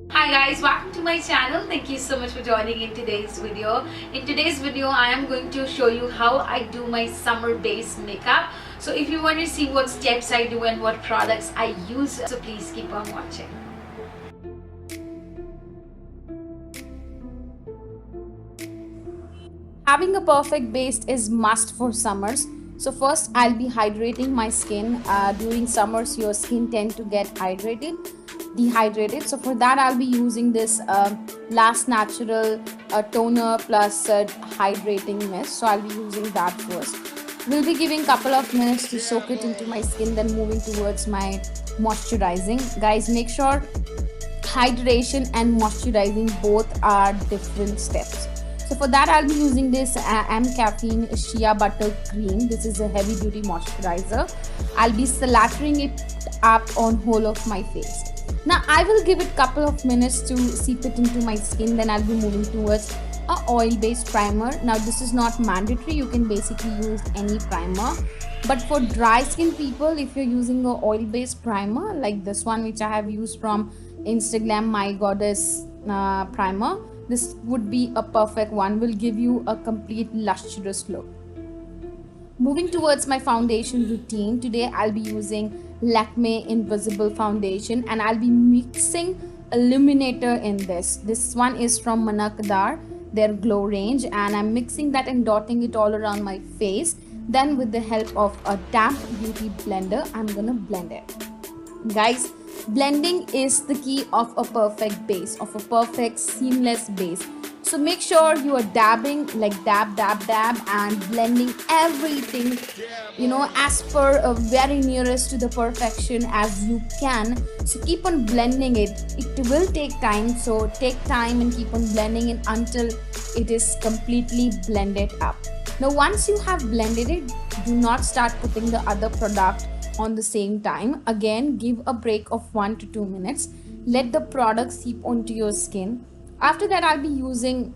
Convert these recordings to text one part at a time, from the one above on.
Hi guys, welcome to my channel. Thank you so much for joining in today's video. In today's video, I am going to show you how I do my summer base makeup. So if you want to see what steps I do and what products I use, so please keep on watching. Having a perfect base is must for summers. So first I'll be hydrating my skin. During summers your skin tend to get dehydrated. So for that I'll be using this Last Natural toner plus hydrating mist. So I'll be using that first. We'll be giving couple of minutes to soak it into my skin, then moving towards my moisturizing. Guys, make sure hydration and moisturizing both are different steps. So for that I'll be using this caffeine shea butter cream. This is a heavy duty moisturizer. I'll be slathering it up on whole of my face. Now I will give it couple of minutes to seep it into my skin, then I'll be moving towards a oil based primer. Now this is not mandatory, you can basically use any primer, but for dry skin people, if you're using a oil based primer like this one which I have used from Instaglam, My Goddess primer, this would be a perfect one, will give you a complete lustrous look. Moving towards my foundation routine, today I'll be using Lakme Invisible Foundation and I'll be mixing Illuminator in this. This one is from Kaddar, their glow range, and I'm mixing that and dotting it all around my face. Then with the help of a damp beauty blender, I'm gonna blend it. Guys, blending is the key of a perfect base, of a perfect seamless base. So make sure you are dabbing, like dab and blending everything, as per very nearest to the perfection as you can. So keep on blending it. It will take time, so take time and keep on blending it until it is completely blended up. Now once you have blended it, do not start putting the other product on the same time. Again, give a break of 1 to 2 minutes. Let the product seep onto your skin. After that, I'll be using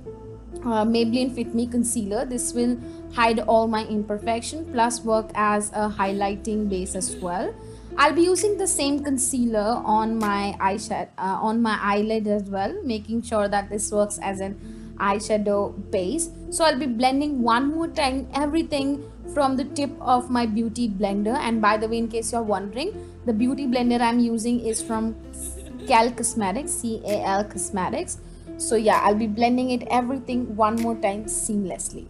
Maybelline Fit Me concealer. This will hide all my imperfection plus work as a highlighting base as well. I'll be using the same concealer on my eyeshadow, on my eyelid as well, making sure that this works as an eyeshadow base. So I'll be blending one more time everything from the tip of my beauty blender. And by the way, in case you're wondering, the beauty blender I'm using is from Cal Cosmetics, CAL Cosmetics. So yeah, I'll be blending it everything one more time seamlessly.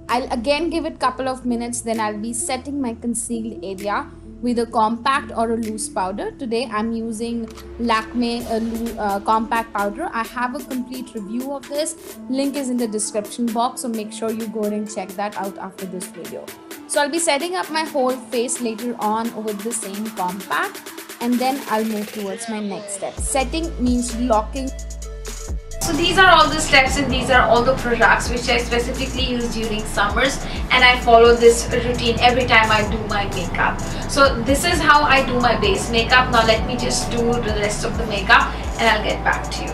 I'll again give it couple of minutes, then I'll be setting my concealed area with a compact or a loose powder. Today I'm using Lakme compact powder. I have a complete review of this. Link is in the description box, so make sure you go and check that out after this video. So I'll be setting up my whole face later on with the same compact, and then I'll move towards my next step. Setting means locking. So these are all the steps and these are all the products which I specifically use during summers, and I follow this routine every time I do my makeup. So this is how I do my base makeup. Now let me just do the rest of the makeup and I'll get back to you.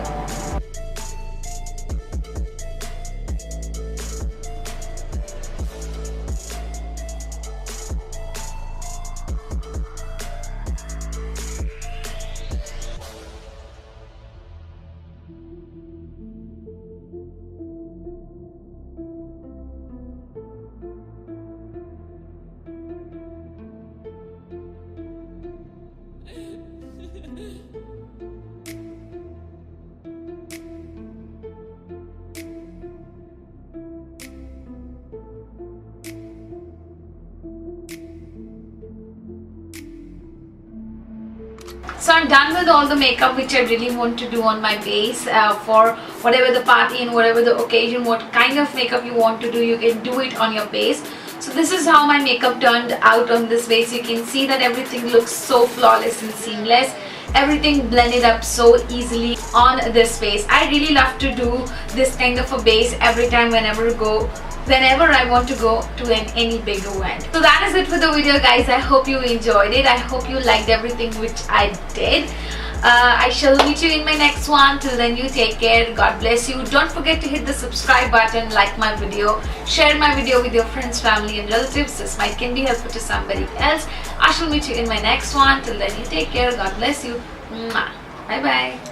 So I'm done with all the makeup which I really want to do on my base for whatever the party and whatever the occasion, what kind of makeup you want to do, you can do it on your base. So this is how my makeup turned out on this base. You can see that everything looks so flawless and seamless. Everything blended up so easily on this base. I really love to do this kind of a base every time whenever I want to go to any big event. So that is it for the video, guys. I hope you enjoyed it. I hope you liked everything which I did. I shall meet you in my next one. Till then, you take care. God bless you. Don't forget to hit the subscribe button, like my video, share my video with your friends, family and relatives. This might can be helpful to somebody else. I shall meet you in my next one. Till then, you take care. God bless you. Bye bye.